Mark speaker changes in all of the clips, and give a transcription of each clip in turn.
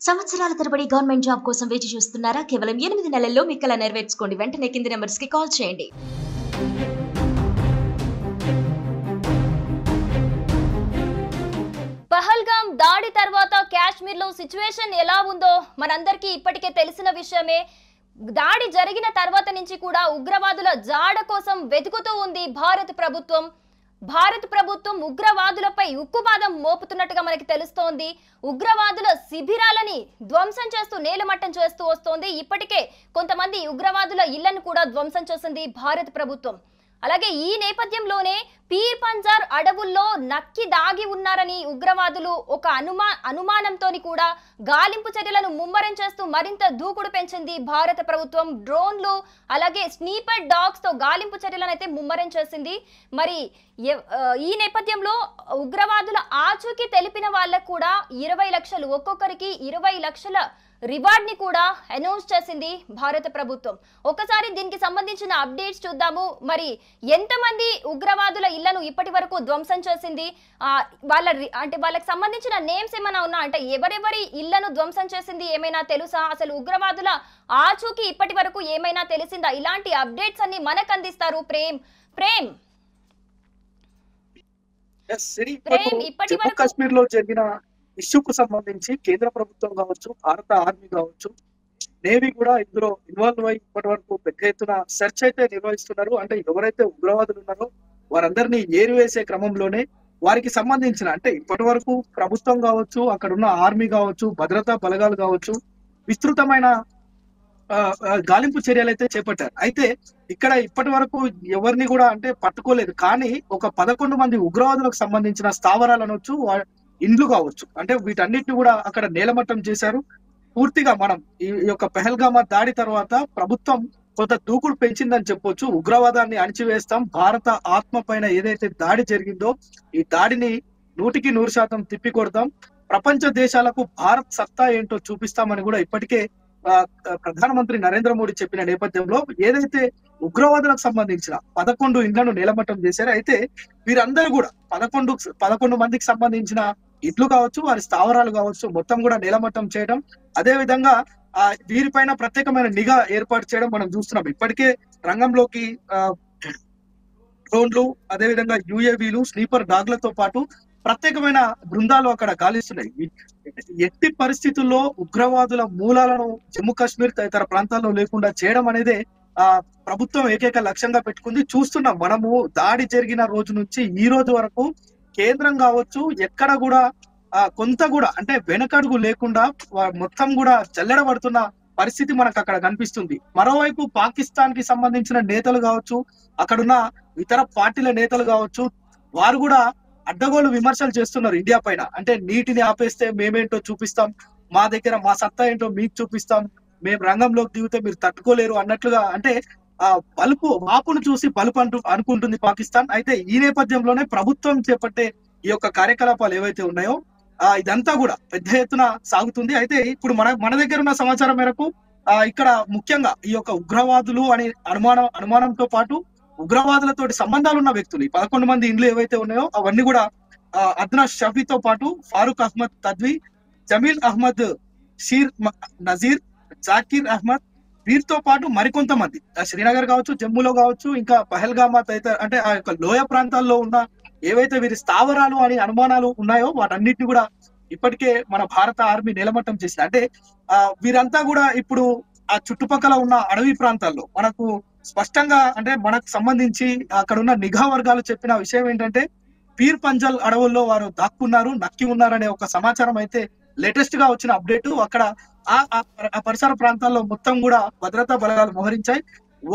Speaker 1: సంవత్సరాల తరబడి government job కోసం వేచి చూస్తున్నారా? కేవలం 8 నెలల్లో మీ కల నెరవేర్చుకోండి. వెంటనే కింది నెంబర్స్ కి కాల్ చేయండి.
Speaker 2: పహల్గామ్ దాడి తర్వాత కాశ్మీర్లో సిచ్యువేషన్ ఎలా ఉందో మనందరికీ ఇప్పటికే తెలిసిన విషయమే. దాడి జరిగిన తర్వాత నుంచి కూడా ఉగ్రవాదుల జాడ కోసం వెతుకుతూ ఉంది భారత ప్రభుత్వం. ఉగ్రవాదులపై ఉక్కుపాదం మోపుతున్నట్టుగా మనకి తెలుస్తోంది. ఉగ్రవాదుల శిబిరాలని ధ్వంసం చేస్తూ నేలమట్టం చేస్తూ వస్తోంది. ఇప్పటికే కొంతమంది ఉగ్రవాదుల ఇళ్లను కూడా ధ్వంసం చేసింది భారత ప్రభుత్వం. అలాగే ఈ నేపథ్యంలోనే పీర్ పంజార్ అడవుల్లో నక్కి దాగి ఉన్నారని ఉగ్రవాదులు ఒక అనుమానంతోని కూడా గాలింపు చర్యలను ముమ్మరం చేస్తూ మరింత దూకుడు పెంచింది భారత ప్రభుత్వం. డ్రోన్లు అలాగే స్నీపర్ డాగ్స్ తో గాలింపు చర్యలను అయితే ముమ్మరం చేసింది. మరి ఈ నేపథ్యంలో ఉగ్రవాదుల ఆచూకీ తెలిపిన వాళ్ళకు కూడా 20 లక్షలు, ఒక్కొక్కరికి 20 లక్షల రివార్డ్ ని కూడా అనౌన్స్ చేసింది భారత ప్రభుత్వం. ఒకసారి దీనికి సంబంధించిన అప్డేట్స్ చూద్దాము. మరి ఎంతమంది ఉగ్రవాదుల ఇళ్లను ఇప్పటి వరకు ధ్వంసం చేసింది, వాళ్ళకి సంబంధించిన నేమ్స్ ఏమైనా ఉన్నా, అంటే ఎవరెవరి ఇళ్లను ధ్వంసం చేసింది ఏమైనా తెలుసా? అసలు ఉగ్రవాదుల ఆచూకీ ఇప్పటి వరకు ఏమైనా తెలిసిందా? ఇలాంటి అప్డేట్స్ అన్ని మనకు అందిస్తారు ప్రేమ్.
Speaker 3: ఇప్పటి వరకు కాశ్మీర్ లో జరిగిన ఇష్యూకు సంబంధించి కేంద్ర ప్రభుత్వం కావచ్చు, భారత ఆర్మీ కావచ్చు, నేవీ కూడా ఇందులో ఇన్వాల్వ్ అయ్యి ఇప్పటి వరకు పెద్ద ఎత్తున సెర్చ్ అయితే నిర్వహిస్తున్నారు. అంటే ఎవరైతే ఉగ్రవాదులు ఉన్నారో వారందరినీ ఏరివేసే క్రమంలోనే వారికి సంబంధించిన, అంటే ఇప్పటి వరకు ప్రభుత్వం కావచ్చు, అక్కడ ఉన్న ఆర్మీ కావచ్చు, భద్రతా బలగాలు కావచ్చు, విస్తృతమైన గాలింపు చర్యలు అయితే చేపట్టారు. అయితే ఇక్కడ ఇప్పటి వరకు ఎవరిని కూడా అంటే పట్టుకోలేదు. కానీ ఒక 11 మంది ఉగ్రవాదులకు సంబంధించిన స్థావరాలు అనొచ్చు, ఇండ్లు కావచ్చు, అంటే వీటన్నిటిని కూడా అక్కడ నేలమట్టం చేశారు. పూర్తిగా మనం ఈ యొక్క పహల్గామా దాడి తర్వాత ప్రభుత్వం కొంత దూకుడు పెంచిందని చెప్పొచ్చు. ఉగ్రవాదాన్ని అణిచివేస్తాం, భారత ఆత్మ పైన ఏదైతే దాడి జరిగిందో ఈ దాడిని 100% తిప్పికొడతాం, ప్రపంచ దేశాలకు భారత్ సత్తా ఏంటో చూపిస్తామని కూడా ఇప్పటికే ప్రధానమంత్రి నరేంద్ర మోడీ చెప్పిన నేపథ్యంలో ఏదైతే ఉగ్రవాదులకు సంబంధించిన 11 ఇండ్లను నేలమట్టం చేశారు. అయితే వీరందరూ కూడా 11 మందికి సంబంధించిన ఇట్లు కావచ్చు, వారి స్థావరాలు కావచ్చు, మొత్తం కూడా నేలమట్టం చేయడం, అదే విధంగా వీరిపైన ప్రత్యేకమైన నిఘా ఏర్పాటు చేయడం మనం చూస్తున్నాం. ఇప్పటికే రంగంలోకి డ్రోన్లు, అదే విధంగా యుఏవీలు, స్లీపర్ డాగ్లతో పాటు ప్రత్యేకమైన బృందాలు అక్కడ గాలిస్తున్నాయి. ఎట్టి పరిస్థితుల్లో ఉగ్రవాదుల మూలాలను జమ్మూ కాశ్మీర్ తదితర ప్రాంతాల్లో లేకుండా చేయడం అనేది ప్రభుత్వం ఏకైక లక్ష్యంగా పెట్టుకుంది. చూస్తున్నాం మనము దాడి జరిగిన రోజు నుంచి ఈ రోజు వరకు కేంద్రం కావచ్చు ఎక్కడ కూడా కొంత కూడా అంటే వెనకడుగు లేకుండా మొత్తం కూడా జల్లెడబడుతున్న పరిస్థితి మనకు అక్కడ కనిపిస్తుంది. మరోవైపు పాకిస్తాన్ కి సంబంధించిన నేతలు కావచ్చు, అక్కడున్న ఇతర పార్టీల నేతలు కావచ్చు, వారు కూడా అడ్డగోలు విమర్శలు చేస్తున్నారు ఇండియా పైన. అంటే నీటిని ఆపేస్తే మేమేంటో చూపిస్తాం, మా దగ్గర మా సత్తా ఏంటో మీకు చూపిస్తాం, మేము రంగంలోకి దిగితే మీరు తట్టుకోలేరు అన్నట్లుగా, అంటే వాపును చూసి బలుపు అనుకుంటుంది పాకిస్తాన్. అయితే ఈ నేపథ్యంలోనే ప్రభుత్వం చేపట్టే ఈ యొక్క కార్యకలాపాలు ఏవైతే ఉన్నాయో ఇదంతా కూడా పెద్ద ఎత్తున సాగుతుంది. అయితే ఇప్పుడు మన దగ్గర ఉన్న సమాచారం మేరకు ఇక్కడ ముఖ్యంగా ఈ యొక్క ఉగ్రవాదులు అనే అనుమానంతో పాటు ఉగ్రవాదులతోటి సంబంధాలు ఉన్న వ్యక్తులు 11 మంది ఇండ్లు ఏవైతే ఉన్నాయో అవన్నీ కూడా అద్నా షఫీతో పాటు ఫారూక్ అహ్మద్ తద్వి, జమీల్ అహ్మద్, షీర్ నజీర్, జాకిర్ అహ్మద్, వీరితో పాటు మరికొంతమంది శ్రీనగర్ కావచ్చు, జమ్మూలో కావచ్చు, ఇంకా పహల్గామా తదితర అంటే ఆ యొక్క లోయ ప్రాంతాల్లో ఉన్న ఏవైతే వీరి స్థావరాలు అని అనుమానాలు ఉన్నాయో వాటన్నిటిని కూడా ఇప్పటికే మన భారత ఆర్మీ నిలమట్టం చేసింది. అంటే వీరంతా కూడా ఇప్పుడు ఆ చుట్టుపక్కల ఉన్న అడవి ప్రాంతాల్లో మనకు స్పష్టంగా, అంటే మనకు సంబంధించి అక్కడ ఉన్న నిఘా వర్గాలు చెప్పిన విషయం ఏంటంటే పీర్ పంజల్ అడవుల్లో వారు దాక్కున్నారు, నక్కి ఉన్నారు అనే ఒక సమాచారం అయితే లేటెస్ట్ గా వచ్చిన అప్డేట్. అక్కడ ఆ పరిసర ప్రాంతాల్లో మొత్తం కూడా భద్రతా బలగాలు మోహరించాయి.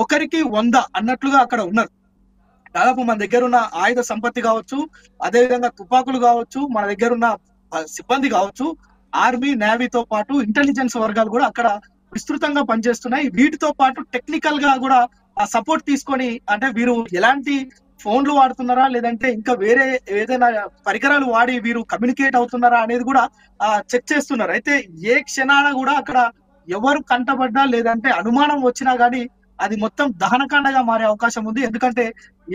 Speaker 3: ఒకరికి 100 అన్నట్లుగా అక్కడ ఉన్నారు. దాదాపు మన దగ్గర ఉన్న ఆయుధ సంపత్తి కావచ్చు, అదేవిధంగా తుపాకులు కావచ్చు, మన దగ్గర ఉన్న సిబ్బంది కావచ్చు, ఆర్మీ నేవీతో పాటు ఇంటెలిజెన్స్ వర్గాలు కూడా అక్కడ విస్తృతంగా పనిచేస్తున్నాయి. వీటితో పాటు టెక్నికల్ గా కూడా సపోర్ట్ తీసుకొని, అంటే వీరు ఎలాంటి ఫోన్లు వాడుతున్నారా లేదంటే ఇంకా వేరే ఏదైనా పరికరాలు వాడి వీరు కమ్యూనికేట్ అవుతున్నారా అనేది కూడా చెక్ చేస్తున్నారు. అయితే ఏ క్షణాన కూడా అక్కడ ఎవరు కంటపడ్డా లేదంటే అనుమానం వచ్చినా గానీ అది మొత్తం దహనకాండగా మారే అవకాశం ఉంది. ఎందుకంటే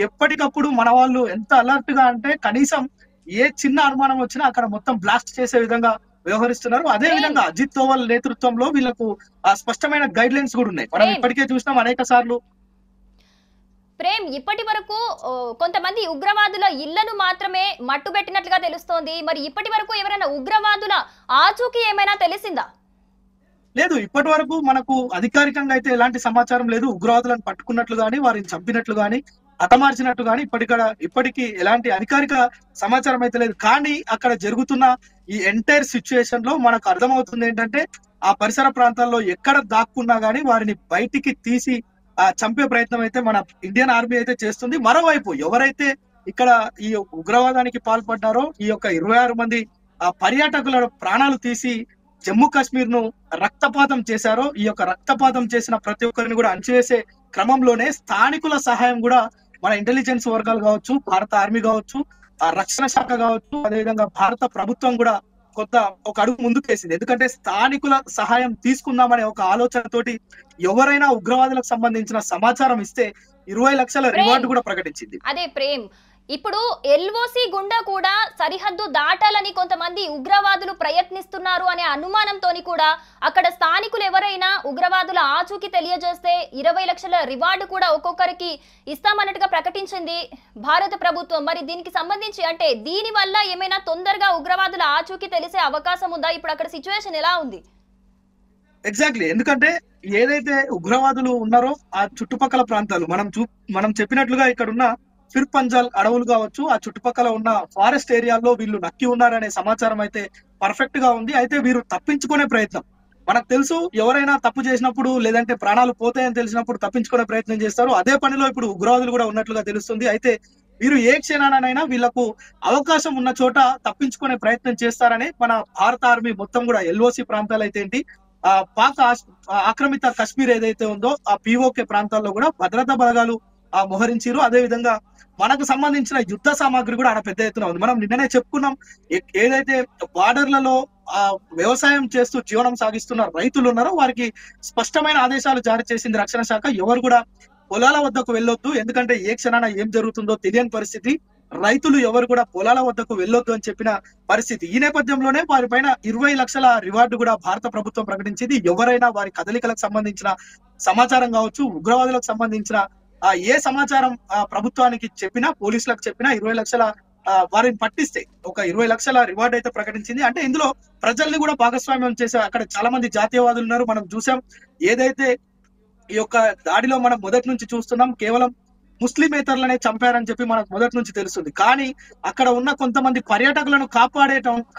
Speaker 3: ఎప్పటికప్పుడు మన వాళ్ళు ఎంత అలర్ట్ గా అంటే కనీసం ఏ చిన్న అనుమానం వచ్చినా అక్కడ మొత్తం బ్లాస్ట్ చేసే విధంగా వ్యవహరిస్తున్నారు. అదే విధంగా అజిత్ దోవల్ నేతృత్వంలో వీళ్ళకు స్పష్టమైన గైడ్ లైన్స్ కూడా ఉన్నాయి. మనం ఇప్పటికే చూసినాం అనేక సార్లు.
Speaker 2: ప్రేమ్, ఇప్పటి వరకు కొంతమంది ఉగ్రవాదుల ఇళ్లను మాత్రమే మట్టుబెట్టినట్లుగా తెలుస్తోంది. మరి ఇప్పటి వరకు ఎవరైనా ఉగ్రవాదుల ఆచూకీ ఏమైనా తెలిసిందా?
Speaker 3: లేదు, ఇప్పటి వరకు మనకు అధికారికంగా అయితే ఎలాంటి సమాచారం లేదు. ఉగ్రవాదులను పట్టుకున్నట్లు గానీ, వారిని చంపినట్లు గానీ, హతమార్చినట్టు గానీ ఇప్పటికీ ఎలాంటి అధికారిక సమాచారం అయితే లేదు. కానీ అక్కడ జరుగుతున్న ఈ ఎంటైర్ సిచ్యుయేషన్ లో మనకు అర్థమవుతుంది ఏంటంటే, ఆ పరిసర ప్రాంతాల్లో ఎక్కడ దాక్కున్నా గానీ వారిని బయటికి తీసి చంపే ప్రయత్నం అయితే మన ఇండియన్ ఆర్మీ అయితే చేస్తుంది. మరోవైపు ఎవరైతే ఇక్కడ ఈ ఉగ్రవాదానికి పాల్పడ్డారో, ఈ యొక్క 26 మంది పర్యాటకుల ప్రాణాలు తీసి జమ్మూ కాశ్మీర్ ను రక్తపాతం చేశారో, ఈ యొక్క రక్తపాతం చేసిన ప్రతి ఒక్కరిని కూడా అణచివేసే క్రమంలోనే స్థానికుల సహాయం కూడా మన ఇంటెలిజెన్స్ వర్గాలు కావచ్చు, భారత ఆర్మీ కావచ్చు, రక్షణ శాఖ కావచ్చు, అదేవిధంగా భారత ప్రభుత్వం కూడా ఒక అడుగు ముందుకేసింది. ఎందుకంటే స్థానికుల సహాయం తీసుకుందామనే ఒక ఆలోచనతోటి ఎవరైనా ఉగ్రవాదులకు సంబంధించిన సమాచారం ఇస్తే 20 లక్షల రివార్డు కూడా ప్రకటించింది.
Speaker 2: అదే ప్రేమ్, ఇప్పుడు ఎల్ఓసి గుండా కూడా సరిహద్దు దాటాలని కొంతమంది ఉగ్రవాదులు ప్రయత్నిస్తున్నారు అనే అనుమానంతోని కూడా అక్కడ స్థానికులు ఎవరైనా ఉగ్రవాదుల ఆచూకీ తెలియజేస్తే 20 లక్షల రివార్డు కూడా ఒక్కొక్కరికి ఇస్తామన్నట్టుగా ప్రకటించింది భారత ప్రభుత్వం. మరి దీనికి సంబంధించి అంటే దీని వల్ల ఏమైనా తొందరగా ఉగ్రవాదుల ఆచూకీ తెలిసే అవకాశం ఉందా? ఇప్పుడు అక్కడ సిచ్యువేషన్ ఎలా ఉంది?
Speaker 3: ఎగ్జాక్ట్లీ, ఎందుకంటే ఏదైతే ఉగ్రవాదులు ఉన్నారో ఆ చుట్టుపక్కల ప్రాంతాలు మనం చెప్పినట్లుగా ఇక్కడ ఉన్న ఫిర్ పంజాల్ అడవులు కావచ్చు, ఆ చుట్టుపక్కల ఉన్న ఫారెస్ట్ ఏరియాల్లో వీళ్ళు నక్కి ఉన్నారనే సమాచారం అయితే పర్ఫెక్ట్ గా ఉంది. అయితే వీరు తప్పించుకునే ప్రయత్నం, మనకు తెలుసు ఎవరైనా తప్పు చేసినప్పుడు లేదంటే ప్రాణాలు పోతాయని తెలిసినప్పుడు తప్పించుకునే ప్రయత్నం చేస్తారు. అదే పనిలో ఇప్పుడు ఉగ్రవాదులు కూడా ఉన్నట్లుగా తెలుస్తుంది. అయితే వీరు ఏ క్షణానైనా వీళ్లకు అవకాశం ఉన్న చోట తప్పించుకునే ప్రయత్నం చేస్తారని మన భారత ఆర్మీ మొత్తం కూడా ఎల్ఓసి ప్రాంతాలు అయితే ఏంటి, పాక్ ఆక్రమిత కశ్మీర్ ఏదైతే ఉందో ఆ పిఓకే ప్రాంతాల్లో కూడా భద్రతా బలగాలు మోహరించారు. అదే విధంగా మనకు సంబంధించిన యుద్ధ సామాగ్రి కూడా ఆడ పెద్ద ఎత్తున ఉంది. మనం నిన్ననే చెప్పుకున్నాం, ఏదైతే బార్డర్లలో వ్యవసాయం చేస్తూ జీవనం సాగిస్తున్న రైతులు ఉన్నారో వారికి స్పష్టమైన ఆదేశాలు జారీ చేసింది రక్షణ శాఖ. ఎవరు కూడా పొలాల వద్దకు వెళ్ళొద్దు, ఎందుకంటే ఏ క్షణాన ఏం జరుగుతుందో తెలియని పరిస్థితి. రైతులు ఎవరు కూడా పొలాల వద్దకు వెళ్ళొద్దు అని చెప్పిన పరిస్థితి. ఈ నేపథ్యంలోనే వారిపైన 20 లక్షల రివార్డు కూడా భారత ప్రభుత్వం ప్రకటించింది. ఎవరైనా వారి కదలికలకు సంబంధించిన సమాచారం కావచ్చు, ఉగ్రవాదులకు సంబంధించిన ఏ సమాచారం ప్రభుత్వానికి చెప్పినా, పోలీసులకు చెప్పినా 20 లక్షల వారిని పట్టిస్తే ఒక 20 లక్షల రివార్డ్ అయితే ప్రకటించింది. అంటే ఇందులో ప్రజల్ని కూడా భాగస్వామ్యం చేసే అక్కడ చాలా మంది జాతీయవాదులు ఉన్నారు. మనం చూసాం, ఏదైతే ఈ యొక్క దాడిలో మనం మొదటి నుంచి చూస్తున్నాం, కేవలం ముస్లిమేతరులనే చంపారని చెప్పి మనకు మొదటి నుంచి తెలుస్తుంది. కానీ అక్కడ ఉన్న కొంతమంది పర్యాటకులను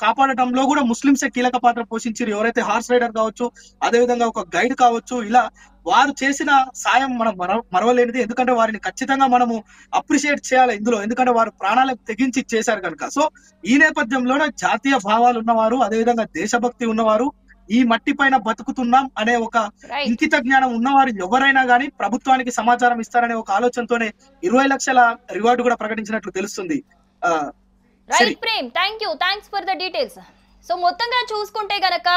Speaker 3: కాపాడటంలో కూడా ముస్లింసే కీలక పాత్ర పోషించారు. ఎవరైతే హార్స్ రైడర్ కావచ్చు, అదేవిధంగా ఒక గైడ్ కావచ్చు, ఇలా వారు చేసిన సాయం మనం మరవలేనిది. ఎందుకంటే వారిని ఖచ్చితంగా మనము అప్రిషియేట్ చేయాలి ఇందులో, ఎందుకంటే వారు ప్రాణాలకు తెగించి చేశారు కనుక. సో ఈ నేపథ్యంలోనే జాతీయ భావాలు ఉన్నవారు, అదేవిధంగా దేశభక్తి ఉన్నవారు, ఈ మట్టి పైన బతుకుతున్నాం అనే ఒక ఇంకిత జ్ఞానం ఉన్నవారు ఎవరైనా గానీ ప్రభుత్వానికి సమాచారం ఇస్తారనే ఒక ఆలోచనతోనే 20 లక్షల రివార్డు కూడా ప్రకటించినట్లు తెలుస్తుంది.
Speaker 2: Right Prem, thanks for the details. So మొత్తంగా చూసుకుంటే గనక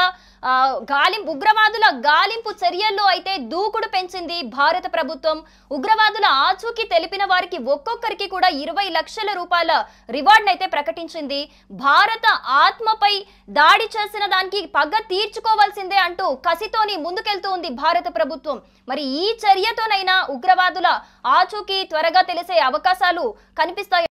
Speaker 2: ఉగ్రవాదుల గాలింపు చర్యల్లో అయితే దూకుడు పెంచింది భారత ప్రభుత్వం. ఉగ్రవాదుల ఆచూకీ తెలిపిన వారికి ఒక్కొక్కరికి కూడా 20 లక్షల రూపాయల రివార్డ్ అయితే ప్రకటించింది. భారత ఆత్మపై దాడి చేసిన దానికి పగ తీర్చుకోవాల్సిందే అంటూ కసితోని ముందుకెళ్తూ ఉంది భారత ప్రభుత్వం. మరి ఈ చర్యతోనైనా ఉగ్రవాదుల ఆచూకీ త్వరగా తెలిసే అవకాశాలు కనిపిస్తాయి.